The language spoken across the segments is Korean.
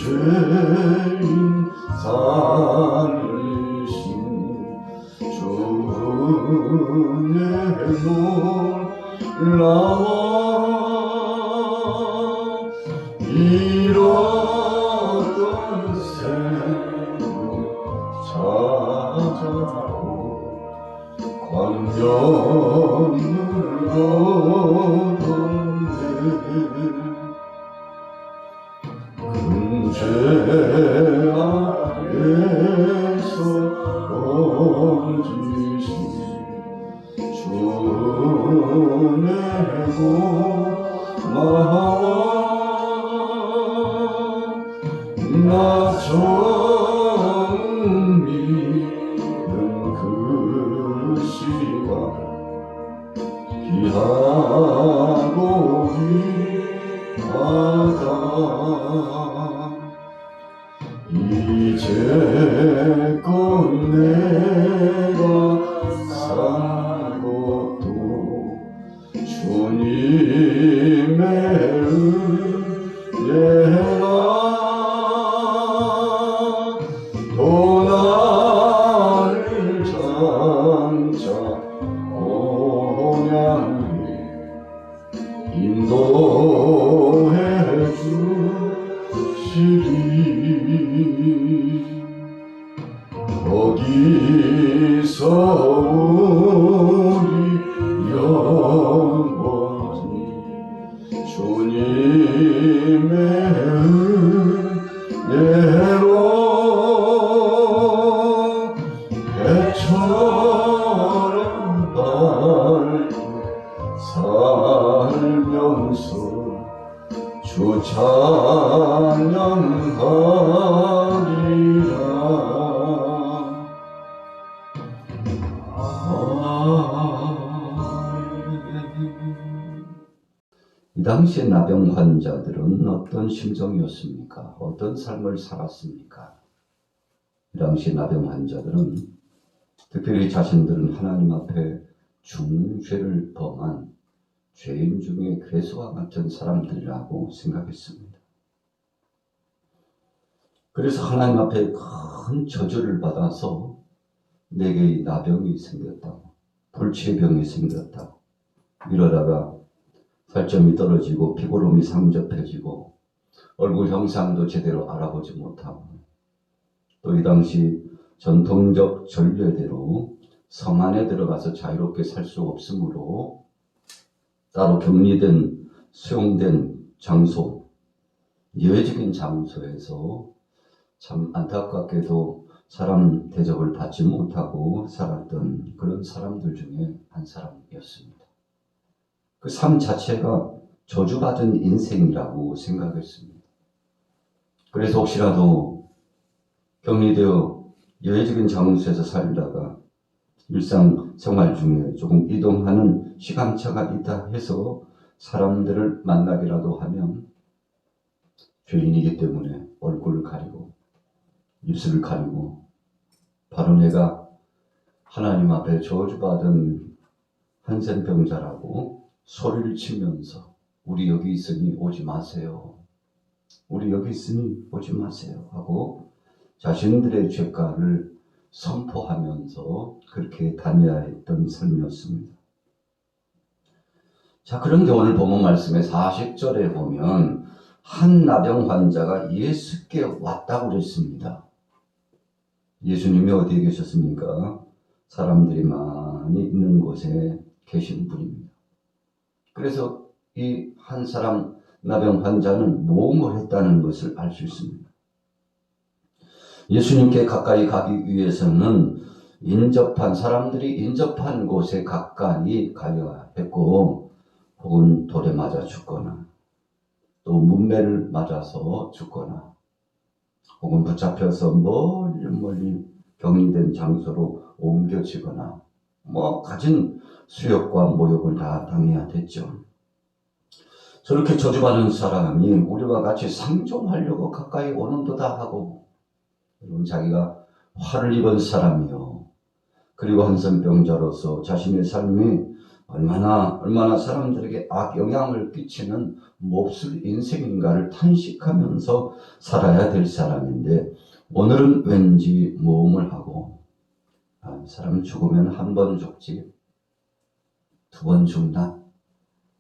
죄인 살리신 주의 놀라워 잃었던 생을 찾아고 광명을 걷었네. 큰 죄 아래서 건지신 주의 고마워 나 처음 믿은 그 시간 귀하고 귀하다 이제껏 내가 산 것도 주님의 은혜라 또 나를 장차 공양해 인도해 주시리 거기서 우리 영원히 주님의 은혜로 배처럼 밝게 살면서 주 찬양하리라. 이 당시의 나병 환자들은 어떤 심정이었습니까? 어떤 삶을 살았습니까? 이 당시 나병 환자들은 특별히 자신들은 하나님 앞에 중죄를 범한 죄인 중에 괴수와 같은 사람들이라고 생각했습니다. 그래서 하나님 앞에 큰 저주를 받아서 내게 이 나병이 생겼다고, 불치병이 생겼다고, 이러다가 살점이 떨어지고 피고름이 상접해지고 얼굴 형상도 제대로 알아보지 못하고 또 이 당시 전통적 전례대로 성 안에 들어가서 자유롭게 살 수 없으므로 따로 격리된 수용된 장소, 예외적인 장소에서 참 안타깝게도 사람 대접을 받지 못하고 살았던 그런 사람들 중에 한 사람이었습니다. 그 삶 자체가 저주받은 인생이라고 생각했습니다. 그래서 혹시라도 격리되어 예외적인 장소에서 살다가 일상생활 중에 조금 이동하는 시간차가 있다 해서 사람들을 만나기라도 하면 죄인이기 때문에 얼굴을 가리고 입술을 가리고 바로 내가 하나님 앞에 저주받은 한센병자라고 소리를 치면서 우리 여기 있으니 오지 마세요. 우리 여기 있으니 오지 마세요 하고 자신들의 죄가를 선포하면서 그렇게 다녀야 했던 삶이었습니다. 자, 그런데 오늘 본문 말씀의 40절에 보면 한 나병 환자가 예수께 왔다고 그랬습니다. 예수님이 어디에 계셨습니까? 사람들이 많이 있는 곳에 계신 분입니다. 그래서 이 한 사람 나병 환자는 모험을 했다는 것을 알 수 있습니다. 예수님께 가까이 가기 위해서는 사람들이 인접한 곳에 가까이 가야 했고, 혹은 돌에 맞아 죽거나, 또 문매를 맞아서 죽거나, 혹은 붙잡혀서 멀리 격리된 장소로 옮겨지거나, 가진 수욕과 모욕을 다 당해야 됐죠. 저렇게 저주받은 사람이 우리와 같이 상종하려고 가까이 오는도다 하고, 자기가 화를 입은 사람이요, 그리고 한센병자로서 자신의 삶이 얼마나 사람들에게 악영향을 끼치는 몹쓸 인생인가를 탄식하면서 살아야 될 사람인데, 오늘은 왠지 모험을 하고, 사람 죽으면 한 번 죽지, 두 번 죽나?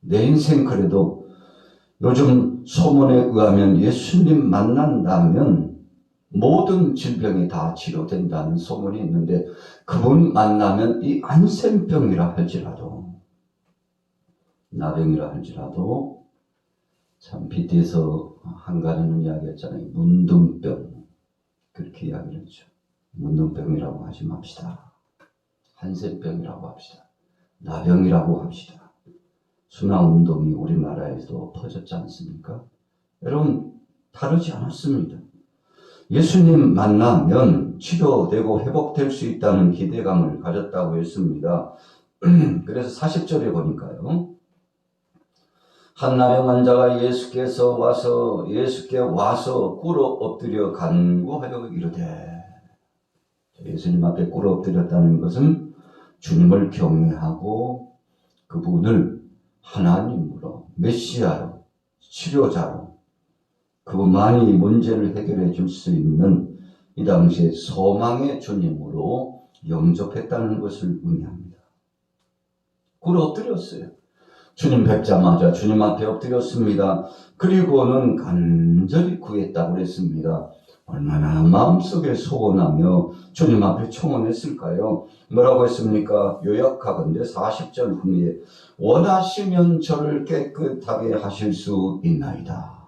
내 인생 그래도 요즘 소문에 의하면 예수님 만난다면 모든 질병이 다 치료된다는 소문이 있는데, 그분 만나면 이 안센병이라 할지라도, 나병이라 할지라도, 참 빗대서 한가리는 이야기했잖아요. 문둥병, 그렇게 이야기를 했죠. 문둥병이라고 하지 맙시다. 한센병이라고 합시다. 나병이라고 합시다. 순환운동이 우리나라에도 퍼졌지 않습니까? 여러분, 다르지 않았습니다. 예수님 만나면 치료되고 회복될 수 있다는 기대감을 가졌다고 했습니다. 그래서 40절에 보니까요. 한 나병 환자가 예수께 와서 꿇어 엎드려 간구하여 이르되, 예수님 앞에 꿇어 엎드렸다는 것은 주님을 경외하고 그분을 하나님으로, 메시아로, 치료자로, 그분만이 문제를 해결해 줄 수 있는 이 당시에 소망의 주님으로 영접했다는 것을 의미합니다. 꿇어 엎드렸어요. 주님 뵙자마자 주님 앞에 엎드렸습니다. 그리고는 간절히 구했다고 그랬습니다. 얼마나 마음속에 소원하며 주님 앞에 청원했을까요? 뭐라고 했습니까? 요약하건대 40절 후에 원하시면 저를 깨끗하게 하실 수 있나이다.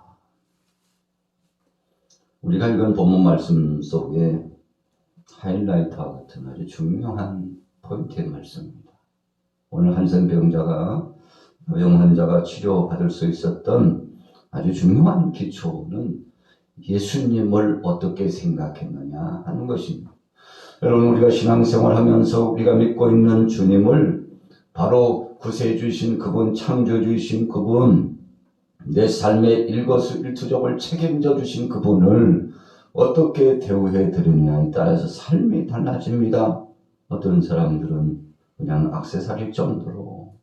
우리가 읽은 본문 말씀 속에 하이라이트와 같은 아주 중요한 포인트의 말씀입니다. 오늘 한센병자가, 나병 환자가 치료받을 수 있었던 아주 중요한 기초는 예수님을 어떻게 생각했느냐 하는 것입니다. 여러분, 우리가 신앙생활하면서 우리가 믿고 있는 주님을 바로 구세주신 그분, 창조주신 그분, 내 삶의 일거수일투족을 책임져 주신 그분을 어떻게 대우해 드리느냐에 따라서 삶이 달라집니다. 어떤 사람들은 그냥 액세서리 정도로,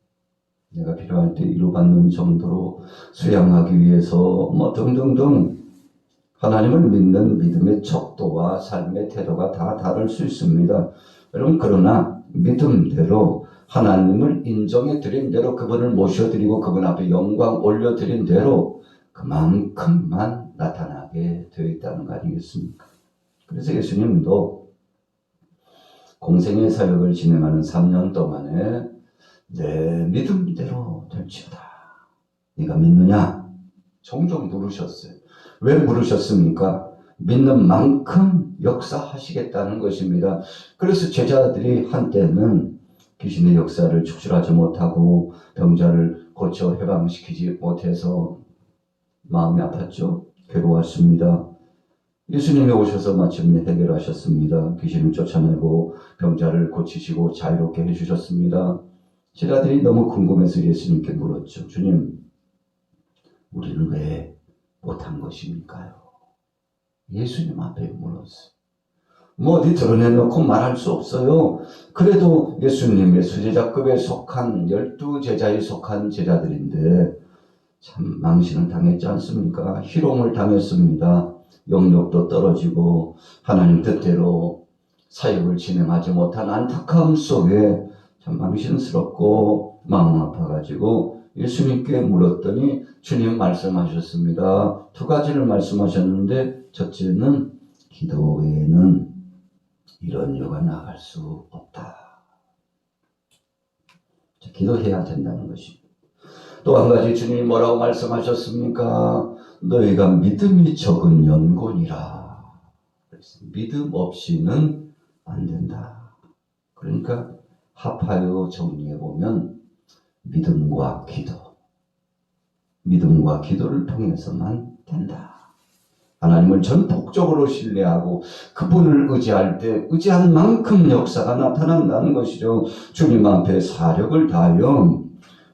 내가 필요할 때 위로받는 정도로 수양하기 위해서 등등등 하나님을 믿는 믿음의 척도와 삶의 태도가 다 다를 수 있습니다. 여러분, 그러나 믿음대로 하나님을 인정해 드린 대로, 그분을 모셔드리고 그분 앞에 영광 올려드린 대로 그만큼만 나타나게 되어 있다는 거 아니겠습니까? 그래서 예수님도 공생의 사역을 진행하는 3년 동안에 내 믿음대로 될지어다, 네가 믿느냐? 종종 물으셨어요. 왜 물으셨습니까? 믿는 만큼 역사하시겠다는 것입니다. 그래서 제자들이 한때는 귀신의 역사를 축출하지 못하고 병자를 고쳐 해방시키지 못해서 마음이 아팠죠. 괴로웠습니다. 예수님이 오셔서 마침내 해결하셨습니다. 귀신을 쫓아내고 병자를 고치시고 자유롭게 해주셨습니다. 제자들이 너무 궁금해서 예수님께 물었죠. 주님, 우리는 왜 못한 것입니까요? 예수님 앞에 물었어요. 어디 드러내놓고 말할 수 없어요. 그래도 예수님의 수제자급에 속한 12제자에 속한 제자들인데 참 망신을 당했지 않습니까? 희롱을 당했습니다. 영역도 떨어지고 하나님 뜻대로 사역을 진행하지 못한 안타까움 속에 참 망신스럽고 마음 아파가지고 예수님께 물었더니 주님 말씀하셨습니다. 두 가지를 말씀하셨는데, 첫째는 기도 외에는 이런 일과 나갈 수 없다. 기도해야 된다는 것입니다. 또 한 가지 주님이 뭐라고 말씀하셨습니까? 너희가 믿음이 적은 연곤이라. 믿음 없이는 안 된다. 그러니까 합하여 정리해보면 믿음과 기도를 통해서만 된다. 하나님을 전폭적으로 신뢰하고 그분을 의지할 때 의지한 만큼 역사가 나타난다는 것이죠. 주님 앞에 사력을 다하여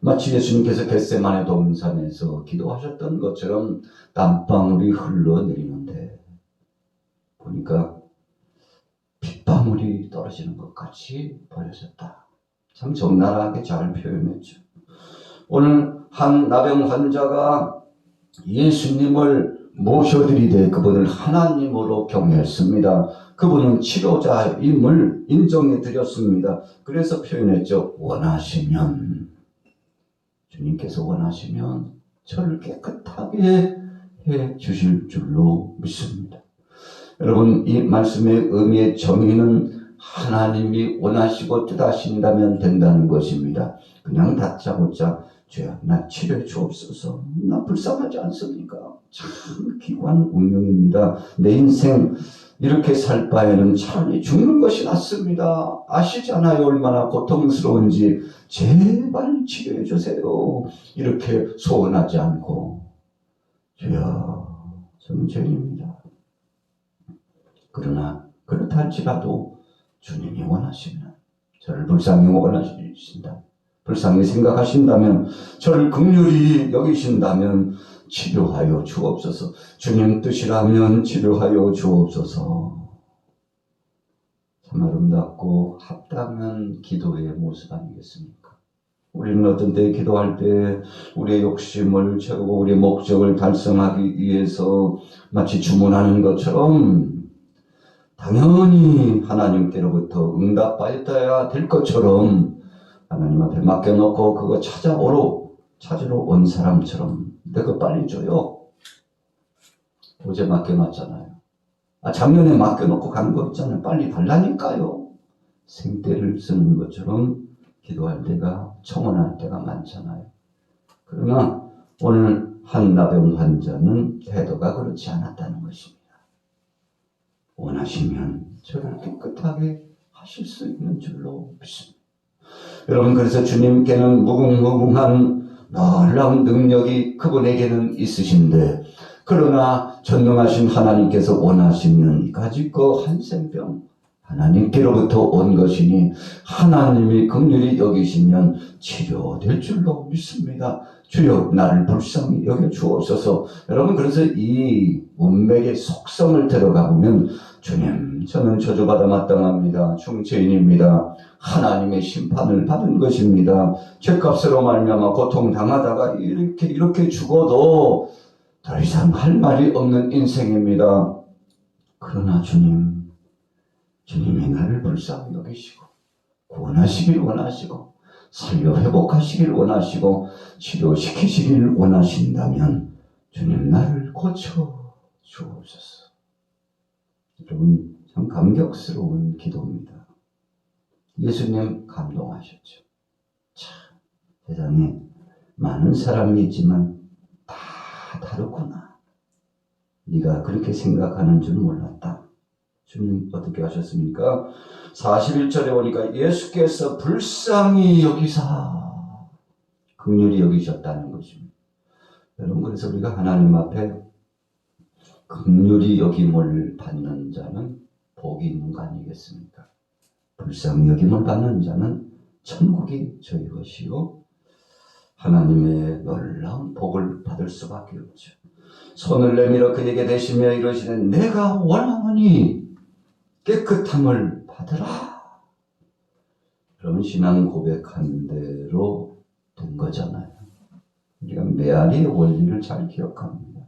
마치 예수님께서 겟세마네 동산에서 기도하셨던 것처럼 땀방울이 흘러내리는데 보니까 빗방울이 떨어지는 것 같이 보여졌다. 참 적나라하게 잘 표현했죠. 오늘 한 나병 환자가 예수님을 모셔드리되 그분을 하나님으로 경외했습니다. 그분은 치료자임을 인정해 드렸습니다. 그래서 표현했죠. 원하시면, 주님께서 원하시면 저를 깨끗하게 해 주실 줄로 믿습니다. 여러분, 이 말씀의 의미의 정의는 하나님이 원하시고 뜻하신다면 된다는 것입니다. 그냥 다짜고짜 주여 나 치료해 주옵소서. 나 불쌍하지 않습니까? 참 기관 운명입니다. 내 인생 이렇게 살 바에는 차라리 죽는 것이 낫습니다. 아시잖아요, 얼마나 고통스러운지. 제발 치료해 주세요. 이렇게 소원하지 않고 주여 저는 죄인입니다. 그러나 그렇다 할지라도 주님이 원하시면, 저를 불쌍히 원하신다, 불쌍히 생각하신다면, 저를 긍휼히 여기신다면 치료하여 주옵소서. 주님 뜻이라면 치료하여 주옵소서. 참 아름답고 합당한 기도의 모습 아니겠습니까? 우리는 어떤 때 기도할 때 우리의 욕심을 채우고 우리의 목적을 달성하기 위해서 마치 주문하는 것처럼 당연히 하나님께로부터 응답받아야 될 것처럼 하나님 앞에 맡겨놓고 그거 찾으러 온 사람처럼 내가 빨리 줘요. 어제 맡겨놨잖아요. 작년에 맡겨놓고 간 거 있잖아요. 빨리 달라니까요. 생떼를 쓰는 것처럼 기도할 때가, 청원할 때가 많잖아요. 그러나 오늘 한나병 환자는 태도가 그렇지 않았다는 것입니다. 원하시면 저를 깨끗하게 하실 수 있는 줄로 믿습니다. 여러분, 그래서 주님께는 무궁무궁한 놀라운 능력이 그분에게는 있으신데, 그러나 전능하신 하나님께서 원하시면 이까짓거 한센병 하나님께로부터 온 것이니 하나님이 긍휼히 여기시면 치료될 줄로 믿습니다. 주여 나를 불쌍히 여겨 주옵소서. 여러분, 그래서 이 문맥의 속성을 들어가 보면 주님 저는 저주받아 마땅합니다. 중죄인입니다. 하나님의 심판을 받은 것입니다. 죄값으로 말미암아 고통당하다가 이렇게 죽어도 더 이상 할 말이 없는 인생입니다. 그러나 주님이 나를 불쌍히 여기시고 구원하시길 원하시고 살려 회복하시길 원하시고 치료시키시길 원하신다면 주님 나를 고쳐 주옵소서. 여러분, 참 감격스러운 기도입니다. 예수님 감동하셨죠. 참 세상에 많은 사람이 있지만 다 다르구나. 네가 그렇게 생각하는 줄 몰랐다. 주님 어떻게 하셨습니까? 41절에 보니까 예수께서 불쌍히 여기사 긍휼히 여기셨다는 것입니다. 여러분, 그래서 우리가 하나님 앞에 긍휼히 여김을 받는 자는 복이 있는 거 아니겠습니까? 불쌍히 여김을 받는 자는 천국이 저희 것이요 하나님의 놀라운 복을 받을 수밖에 없죠. 손을 내밀어 그에게 대시며 이러시되 내가 원하노니 깨끗함을 받으라. 그러면 신앙 고백한 대로 된 거잖아요. 우리가 메아리의 원리를 잘 기억합니다.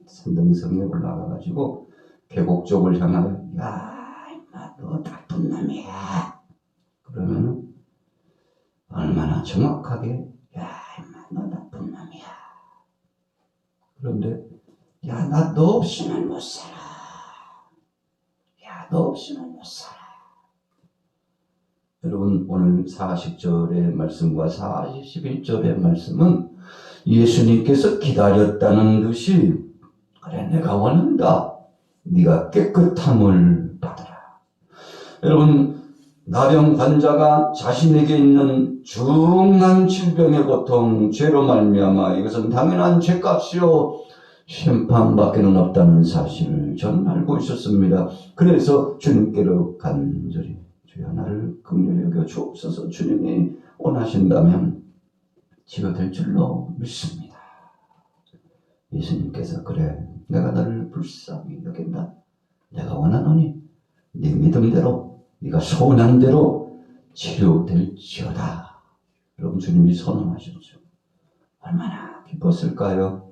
산등성에 올라가가지고 계곡 쪽을 향하여 야 임마 너 나쁜 놈이야. 그러면은 얼마나 정확하게 야 임마 너 나쁜 놈이야. 그런데 야 나 너 없이는 못 살아. 야 너 없이는 못 살아. 여러분, 오늘 40절의 말씀과 41절의 말씀은 예수님께서 기다렸다는 듯이 그래 내가 원한다. 네가 깨끗함을 받아라. 여러분, 나병 환자가 자신에게 있는 중한 질병의 고통, 죄로 말미암아 이것은 당연한 죄값이요 심판밖에는 없다는 사실을 저는 알고 있었습니다. 그래서 주님께로 간절히 주여 나를 긍휼히 여겨 주옵소서. 주님이 원하신다면 치료될 줄로 믿습니다. 예수님께서 그래 내가 너를 불쌍히 여긴다. 내가 원하노니 네 믿음대로 네가 소원한 대로 치료될지어다. 여러분, 주님이 선언하셨죠. 얼마나 기뻤을까요?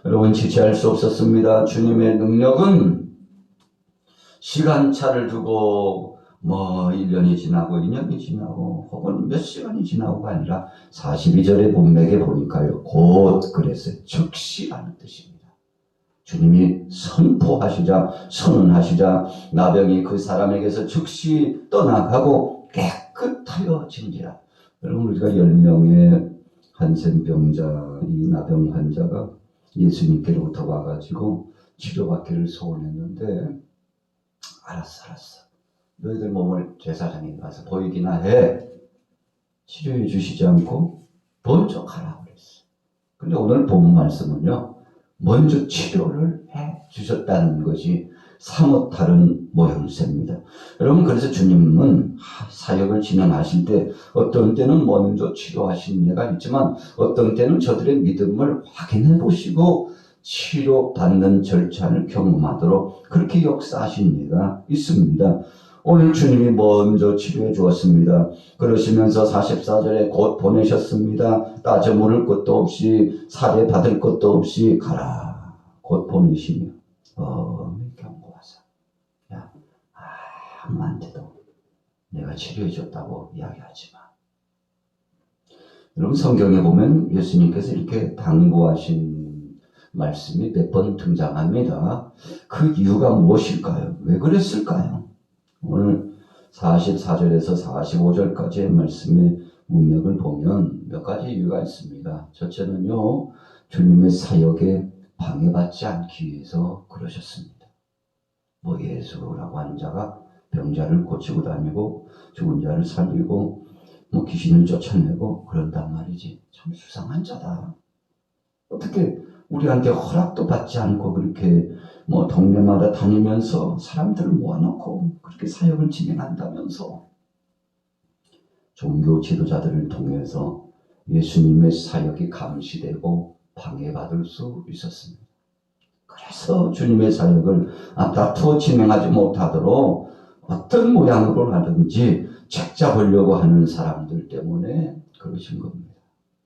여러분, 지체할 수 없었습니다. 주님의 능력은 시간차를 두고 1년이 지나고 2년이 지나고 혹은 몇 시간이 지나고가 아니라 42절의 문맥에 보니까요, 곧 그랬어요. 즉시라는 뜻입니다. 주님이 선언하시자 나병이 그 사람에게서 즉시 떠나가고 깨끗하여진지라. 여러분, 우리가 10명의 한센병자, 이 나병 환자가 예수님께로부터 와가지고 치료받기를 소원했는데, 알았어. 너희들 몸을 제사장에 가서 보이기나 해. 치료해 주시지 않고 먼저 가라고 그랬어. 근데 오늘 본 말씀은요, 먼저 치료를 해 주셨다는 것이 사뭇 다른 모양새입니다. 여러분, 그래서 주님은 사역을 진행하실 때 어떤 때는 먼저 치료하신 예가 있지만 어떤 때는 저들의 믿음을 확인해 보시고 치료받는 절차를 경험하도록 그렇게 역사하신 예가 있습니다. 오늘 주님이 먼저 치료해 주었습니다. 그러시면서 44절에 곧 보내셨습니다. 따져 물을 것도 없이 살해 받을 것도 없이 가라. 곧 보내시며 경고하사. 야, 아무한테도 내가 치료해 줬다고 이야기하지 마. 여러분, 성경에 보면 예수님께서 이렇게 당부하신 말씀이 몇 번 등장합니다. 그 이유가 무엇일까요? 왜 그랬을까요? 오늘 44절에서 45절까지의 말씀의 문맥을 보면 몇 가지 이유가 있습니다. 첫째는요, 주님의 사역에 방해받지 않기 위해서 그러셨습니다. 예수라고 하는 자가 병자를 고치고 다니고 죽은 자를 살리고 귀신을 쫓아내고 그런단 말이지. 참 수상한 자다. 어떻게 우리한테 허락도 받지 않고 그렇게 동네마다 다니면서 사람들을 모아놓고 그렇게 사역을 진행한다면서. 종교 지도자들을 통해서 예수님의 사역이 감시되고 방해받을 수 있었습니다. 그래서 주님의 사역을 앞다투어 진행하지 못하도록 어떤 모양으로 하든지 책잡으려고 하는 사람들 때문에 그러신 겁니다.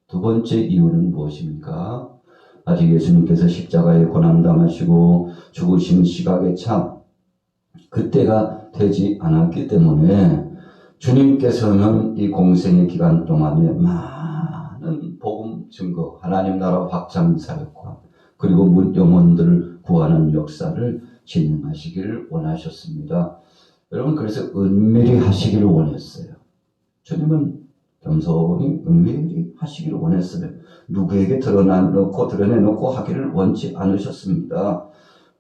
두 번째 이유는 무엇입니까? 아직 예수님께서 십자가에 고난당하시고 죽으신 시각에 참 그때가 되지 않았기 때문에 주님께서는 이 공생의 기간 동안에 많은 복음 증거, 하나님 나라 확장 사역과 그리고 영혼들을 구하는 역사를 진행하시기를 원하셨습니다. 여러분, 그래서 은밀히 하시기를 원했어요. 주님은 겸손히 은밀히 하시기를 원했어요. 누구에게 드러내놓고 하기를 원치 않으셨습니다.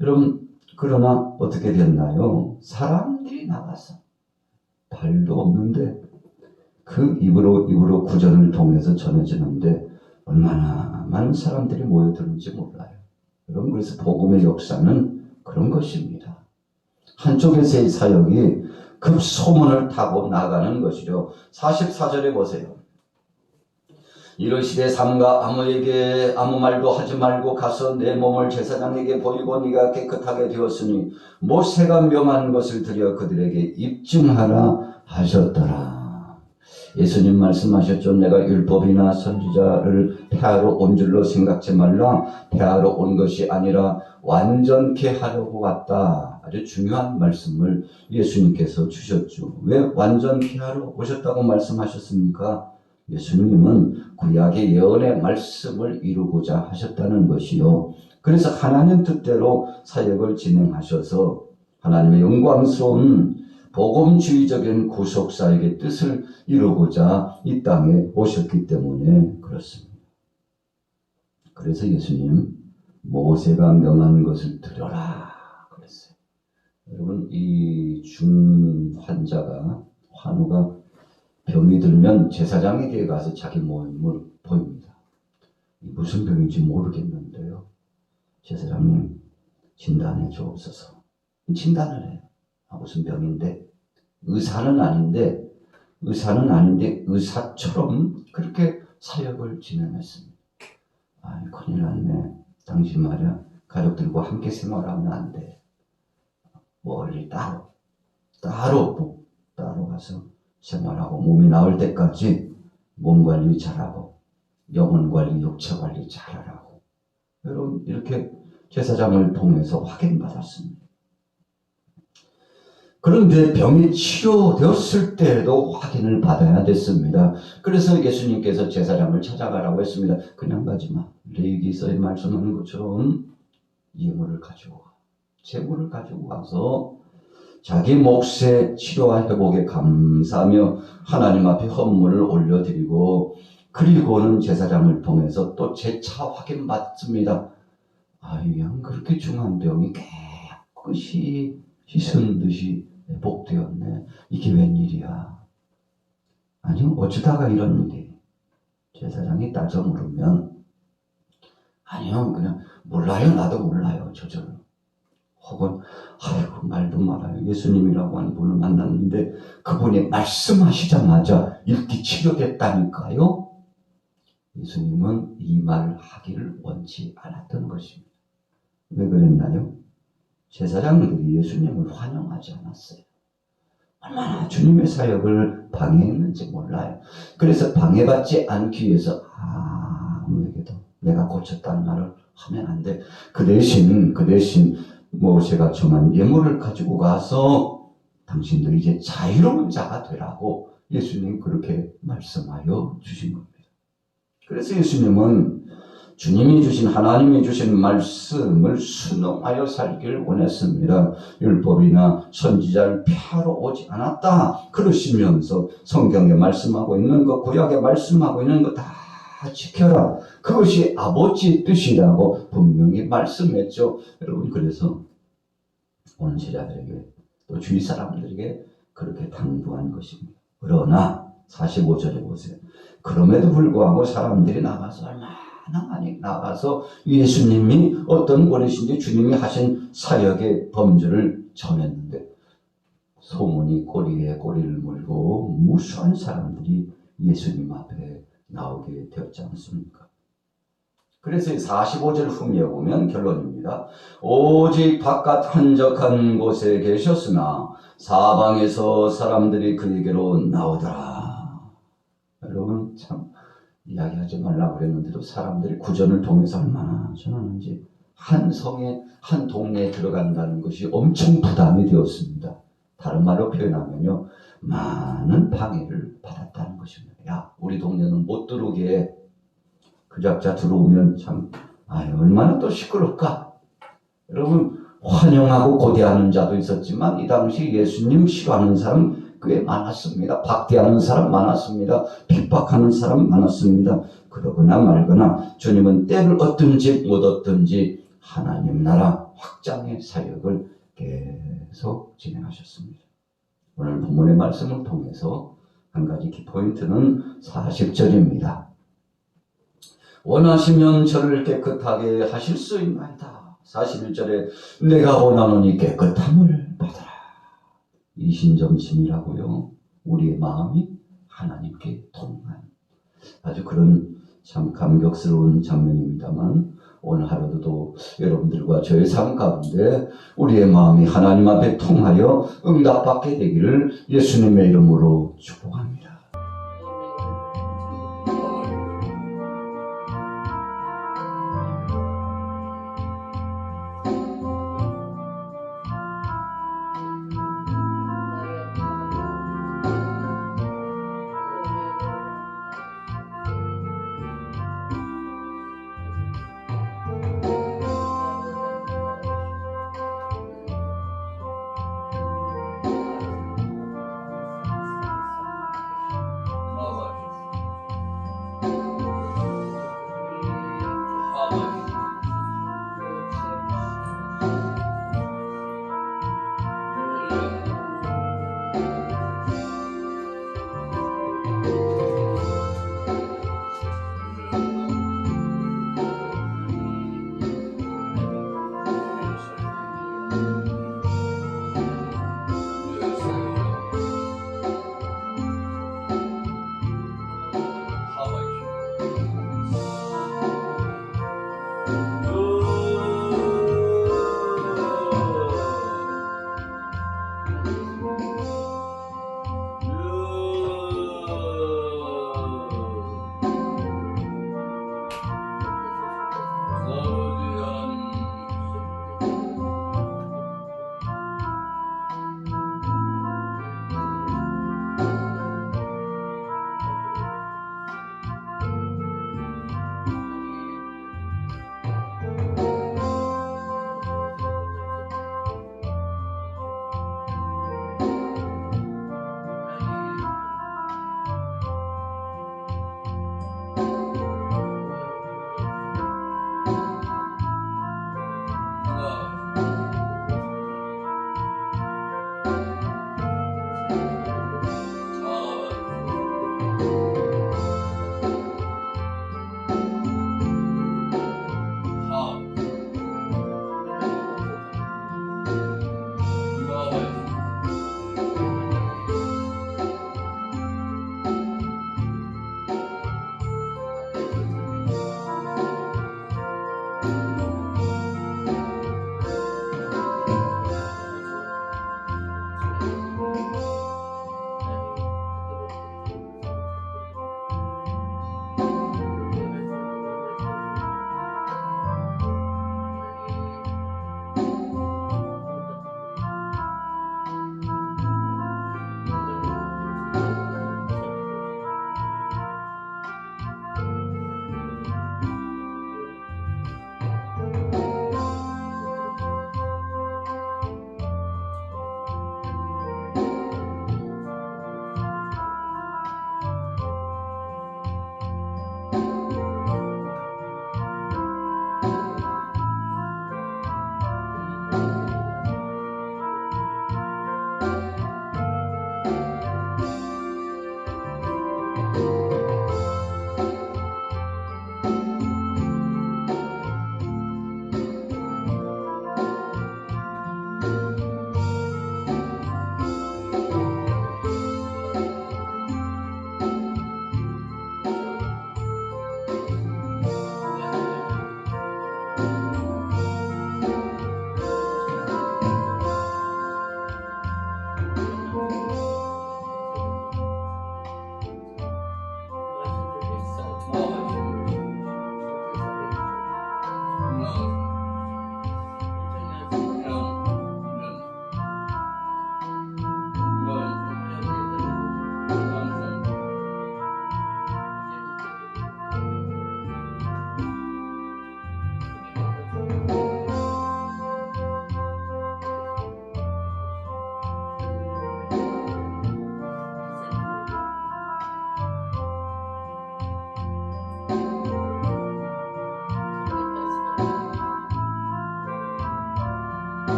여러분, 그러나 어떻게 됐나요? 사람들이 나가서 발도 없는데 그 입으로 구전을 통해서 전해지는데 얼마나 많은 사람들이 모여드는지 몰라요. 여러분, 그래서 복음의 역사는 그런 것입니다. 한쪽에서의 사역이 급소문을 타고 나가는 것이죠. 44절에 보세요. 이르시되 삼가 아무에게 아무 말도 하지 말고 가서 내 몸을 제사장에게 보이고 네가 깨끗하게 되었으니 모세가 명한 것을 드려 그들에게 입증하라 하셨더라. 예수님 말씀하셨죠. 내가 율법이나 선지자를 폐하러 온 줄로 생각지 말라. 폐하러 온 것이 아니라 완전케 하려고 왔다. 아주 중요한 말씀을 예수님께서 주셨죠. 왜 완전케 하러 오셨다고 말씀하셨습니까? 예수님은 구약의 예언의 말씀을 이루고자 하셨다는 것이요. 그래서 하나님 뜻대로 사역을 진행하셔서 하나님의 영광스러운 복음주의적인 구속사역의 뜻을 이루고자 이 땅에 오셨기 때문에 그렇습니다. 그래서 예수님 모세가 명한 것을 들여라 그랬어요. 여러분, 이 중환자가 환우가 병이 들면 제사장에게 가서 자기 몸을 보입니다. 무슨 병인지 모르겠는데요. 제사장님 진단해 주옵소서. 진단을 해요. 무슨 병인데 의사는 아닌데 의사처럼 그렇게 사역을 진행했습니다. 큰일 났네. 당신 말이야 가족들과 함께 생활하면 안 돼. 멀리 따로 가서 생활하고 몸이 나을 때까지 몸 관리 잘하고 영혼 관리, 육체 관리 잘하라고. 여러분 이렇게 제사장을 통해서 확인받았습니다. 그런데 병이 치료되었을 때에도 확인을 받아야 됐습니다. 그래서 예수님께서 제사장을 찾아가라고 했습니다. 그냥 가지 마. 레위기서에 말씀하는 것처럼 예물을 가지고 가. 제물을 가지고 가서 자기 몫의 치료와 회복에 감사하며 하나님 앞에 헌물을 올려드리고 그리고는 제사장을 통해서 또 재차 확인받습니다. 그냥 그렇게 중한 병이 깨끗이 씻은 듯이 회복되었네. 이게 웬일이야? 아니 어쩌다가 이런 일이? 제사장이 따져 물으면 아니요 그냥 몰라요. 나도 몰라요. 저절로. 혹은 아이고 말도 말아요. 예수님이라고 하는 분을 만났는데 그분이 말씀하시자마자 일기 치료됐다니까요. 예수님은 이 말 하기를 원치 않았던 것입니다. 왜 그랬나요? 제사장들이 예수님을 환영하지 않았어요. 얼마나 주님의 사역을 방해했는지 몰라요. 그래서 방해받지 않기 위해서 아무에게도 내가 고쳤다는 말을 하면 안 돼. 그 대신 제가 정한 예물을 가지고 가서 당신도 이제 자유로운 자가 되라고 예수님 그렇게 말씀하여 주신 겁니다. 그래서 예수님은 주님이 주신 하나님이 주신 말씀을 순종하여 살기를 원했습니다. 율법이나 선지자를 폐하러 오지 않았다 그러시면서 성경에 말씀하고 있는 것, 구약에 말씀하고 있는 것 다 지켜라. 그것이 아버지의 뜻이라고 분명히 말씀했죠. 여러분 그래서 오늘 제자들에게 또 주위 사람들에게 그렇게 당부한 것입니다. 그러나 45절에 보세요. 그럼에도 불구하고 사람들이 나가서 얼마나 많이 나가서 예수님이 어떤 분이신지 주님이 하신 사역의 범주를 전했는데 소문이 꼬리에 꼬리를 물고 무수한 사람들이 예수님 앞에 나오게 되었지 않습니까? 그래서 45절 후미에 보면 결론입니다. 오직 바깥 한적한 곳에 계셨으나 사방에서 사람들이 그에게로 나오더라. 여러분 참 이야기하지 말라고 그랬는데도 사람들이 구전을 통해서 얼마나 전하는지 한 성에 한 동네에 들어간다는 것이 엄청 부담이 되었습니다. 다른 말로 표현하면요. 많은 방해를 받았다는 것입니다. 야 우리 동네는 못 들어오게 그 작자 들어오면 참 얼마나 또 시끄럽까. 여러분 환영하고 고대하는 자도 있었지만 이 당시 예수님 싫어하는 사람 꽤 많았습니다. 박대하는 사람 많았습니다. 핍박하는 사람 많았습니다. 그러거나 말거나 주님은 때를 얻든지 못 얻든지 하나님 나라 확장의 사역을 계속 진행하셨습니다. 오늘 본문의 말씀을 통해서 한 가지 키포인트는 40절입니다. 원하시면 저를 깨끗하게 하실 수 있나이다. 41절에 내가 원하노니 깨끗함을 받아라. 이신점심이라고요. 우리의 마음이 하나님께 통한 아주 그런 참 감격스러운 장면입니다만 오늘 하루도 여러분들과 저의 삶 가운데 우리의 마음이 하나님 앞에 통하여 응답받게 되기를 예수님의 이름으로 축복합니다.